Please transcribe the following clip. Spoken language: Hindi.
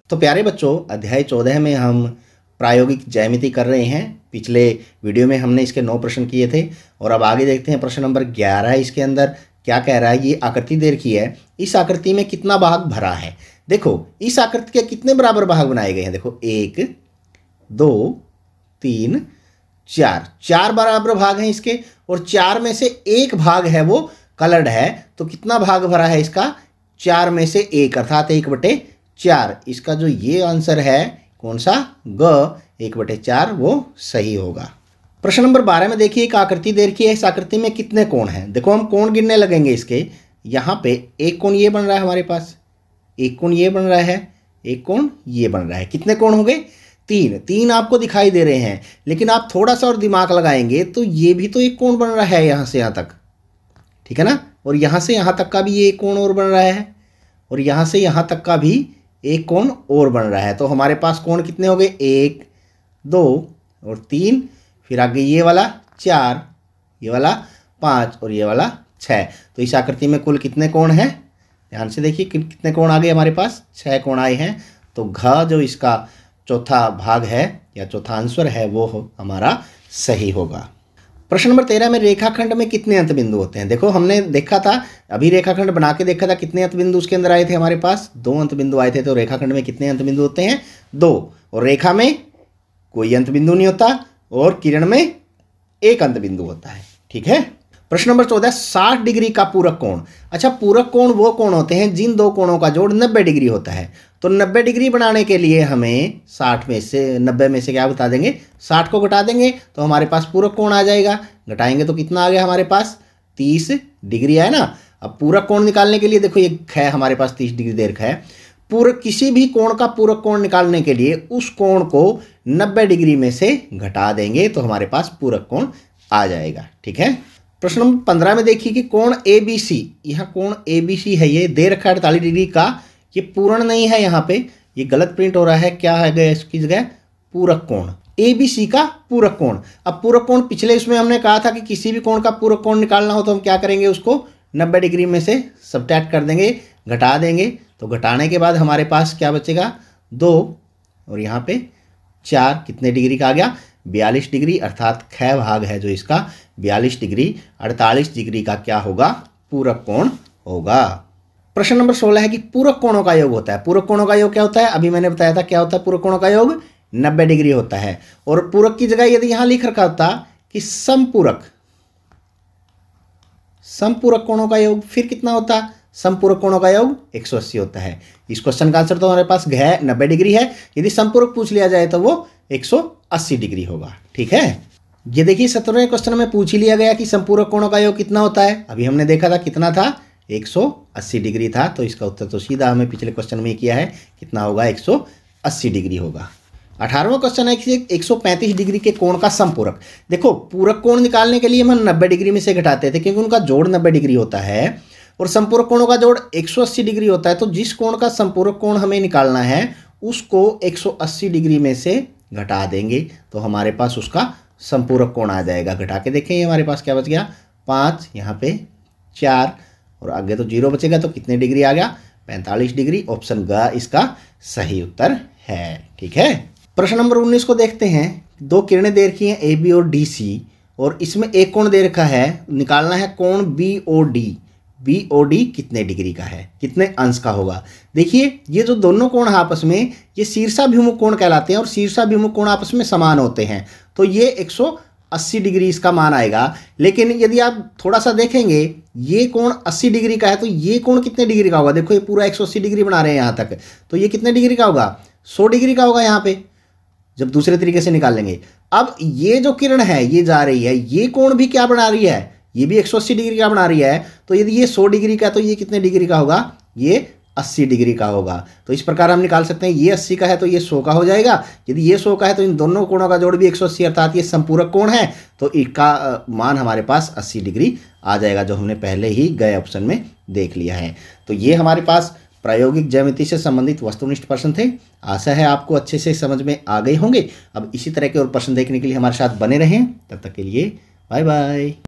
तो प्यारे बच्चों, अध्याय 14 में हम प्रायोगिक ज्यामिति कर रहे हैं। पिछले वीडियो में हमने इसके 9 प्रश्न किए थे और अब आगे देखते हैं प्रश्न नंबर 11 है। इसके अंदर क्या कह रहा है, ये आकृति दे रखी है, इस आकृति में कितना भाग भरा है। देखो इस आकृति के कितने बराबर भाग बनाए गए हैं। देखो 1 2 3 4, 4 बराबर भाग हैं इसके, और 4 में से 1 भाग है वो कलर्ड है। तो कितना भाग भरा है इसका, 4 में से 1 अर्थात 1/4। इसका जो ये आंसर है कौन सा, ग 1/4 वो सही होगा। प्रश्न नंबर 12 में देखिए, एक आकृति दे रखी है, इस आकृति में कितने कोण हैं। देखो हम कोण गिनने लगेंगे इसके। यहाँ पे एक कोण ये बन रहा है हमारे पास, एक कोण ये बन रहा है, एक कोण ये बन रहा है। कितने कोण हो गए, 3 आपको दिखाई दे रहे हैं। लेकिन आप थोड़ा सा और दिमाग लगाएंगे तो ये भी तो एक कोण बन रहा है यहाँ से यहाँ तक, ठीक है ना। और यहाँ से यहाँ तक का भी ये एक कोण और बन रहा है, और यहाँ से यहाँ तक का भी एक कोण और बन रहा है। तो हमारे पास कोण कितने हो गए, 1 2 और 3, फिर आगे ये वाला 4, ये वाला 5 और ये वाला 6। तो इस आकृति में कुल कितने कोण हैं, ध्यान से देखिए कितने कोण आ गए हमारे पास, 6 कोण आए हैं। तो घ जो इसका चौथा भाग है या चौथा आंसर है वो हमारा सही होगा। प्रश्न नंबर 13 में रेखाखंड में कितने अंत बिंदु होते हैं। देखो हमने देखा था, अभी रेखाखंड बना के देखा था, कितने अंत बिंदु उसके अंदर आए थे हमारे पास, 2 अंत बिंदु आए थे। तो रेखाखंड में कितने अंत बिंदु होते हैं, 2। और रेखा में कोई अंत बिंदु नहीं होता, और किरण में 1 अंत बिंदु होता है, ठीक है। प्रश्न नंबर 14, 60 डिग्री का पूरक कोण। अच्छा, पूरक कोण वो कोण होते हैं जिन 2 कोणों का जोड़ 90 डिग्री होता है। तो 90 डिग्री बनाने के लिए हमें 60 में से 90 में से क्या बता देंगे, 60 को घटा देंगे तो हमारे पास पूरक कोण आ जाएगा। घटाएंगे तो कितना आ गया हमारे पास, 30 डिग्री है ना। अब पूरक कोण निकालने के लिए देखो ये है हमारे पास 30 डिग्री दे रखा है। पूरक किसी भी कोण का पूरक कोण निकालने के लिए उस कोण को 90 डिग्री में से घटा देंगे तो हमारे पास पूरक कोण आ जाएगा, ठीक है। प्रश्न नंबर 15 में देखिए कि कोण ABC, यहाँ कोण ABC है, ये दे रखा है 48 डिग्री का। ये पूर्ण नहीं है, यहाँ पे ये गलत प्रिंट हो रहा है, क्या है इसकी जगह पूरक कोण, ABC का पूरक कोण। अब पूरक कोण पिछले इसमें हमने कहा था कि किसी भी कोण का पूरक कोण निकालना हो तो हम क्या करेंगे, उसको 90 डिग्री में से सब्ट्रैक्ट कर देंगे, घटा देंगे। तो घटाने के बाद हमारे पास क्या बचेगा, 2 और यहाँ पे 4, कितने डिग्री का आ गया, 42 डिग्री। अर्थात ख भाग है जो इसका 42 डिग्री, 48 डिग्री का क्या होगा, पूरक कोण होगा। प्रश्न नंबर 16 है कि पूरक कोणों का योग होता है। पूरक कोणों का योग क्या होता है, अभी मैंने बताया था क्या होता है पूरक कोणों का योग, 90 डिग्री होता है। और पूरक की जगह यदि यहां लिख रखा होता कि समपूरक कोणों का योग, फिर कितना होता, समपूरक कोणों का योग 180 होता है। इस क्वेश्चन का आंसर तो हमारे पास 90 डिग्री है, यदि समपूरक पूछ लिया जाए तो वो 180 डिग्री होगा, ठीक है। ये देखिए 17वें क्वेश्चन में पूछ ही लिया गया कि समपूरक कोणों का योग कितना होता है। अभी हमने देखा था कितना था, 180 डिग्री था। तो इसका उत्तर तो सीधा हमें पिछले क्वेश्चन में किया है, कितना होगा, 180 डिग्री होगा। 18वां क्वेश्चन है कि 135 डिग्री के कोण का समपूरक। देखो पूरक कोण निकालने के लिए हम 90 डिग्री में से घटाते थे क्योंकि उनका जोड़ 90 डिग्री होता है और संपूरक कोणों का जोड़ 180 डिग्री होता है। तो जिस कोण का संपूरक कोण हमें निकालना है उसको 180 डिग्री में से घटा देंगे तो हमारे पास उसका संपूरक कोण आ जाएगा। घटा के देखें हमारे पास क्या बच गया, 5, यहाँ पे 4 और आगे तो 0 बचेगा। तो कितने डिग्री आ गया, 45 डिग्री। ऑप्शन ग इसका सही उत्तर है, ठीक है। प्रश्न नंबर 19 को देखते हैं। 2 किरणें दे रखी हैं AB और DC और इसमें एक कोण दे रखा है, निकालना है कोण BOD। BOD कितने डिग्री का है, कितने अंश का होगा। देखिए ये जो दोनों कोण आपस में, ये शीर्षाभिमुख कोण कहलाते हैं और शीर्षाभिमुख कोण आपस में समान होते हैं। तो ये 180 डिग्री इसका मान आएगा। लेकिन यदि आप थोड़ा सा देखेंगे, ये कोण 80 डिग्री का है तो ये कोण कितने डिग्री का होगा। देखो ये पूरा 180 डिग्री बना रहे हैं यहाँ तक, तो ये कितने डिग्री का होगा, 100 डिग्री का होगा यहाँ पे, जब दूसरे तरीके से निकाल लेंगे। अब ये जो किरण है ये जा रही है, ये कोण भी क्या बना रही है, ये भी 180 डिग्री का बना रही है। तो यदि ये 100 डिग्री का तो ये कितने डिग्री का होगा, ये 80 डिग्री का होगा। तो इस प्रकार हम निकाल सकते हैं, ये 80 का है तो ये 100 का हो जाएगा। यदि ये 100 का है तो इन दोनों कोणों का जोड़ भी 180 अर्थात ये संपूरक कोण है। तो इसका मान हमारे पास 80 डिग्री आ जाएगा, जो हमने पहले ही गए ऑप्शन में देख लिया है। तो ये हमारे पास प्रायोगिक ज्यामिति से संबंधित वस्तुनिष्ठ प्रश्न थे। आशा है आपको अच्छे से समझ में आ गए होंगे। अब इसी तरह के और प्रश्न देखने के लिए हमारे साथ बने रहें। तब तक के लिए बाय बाय।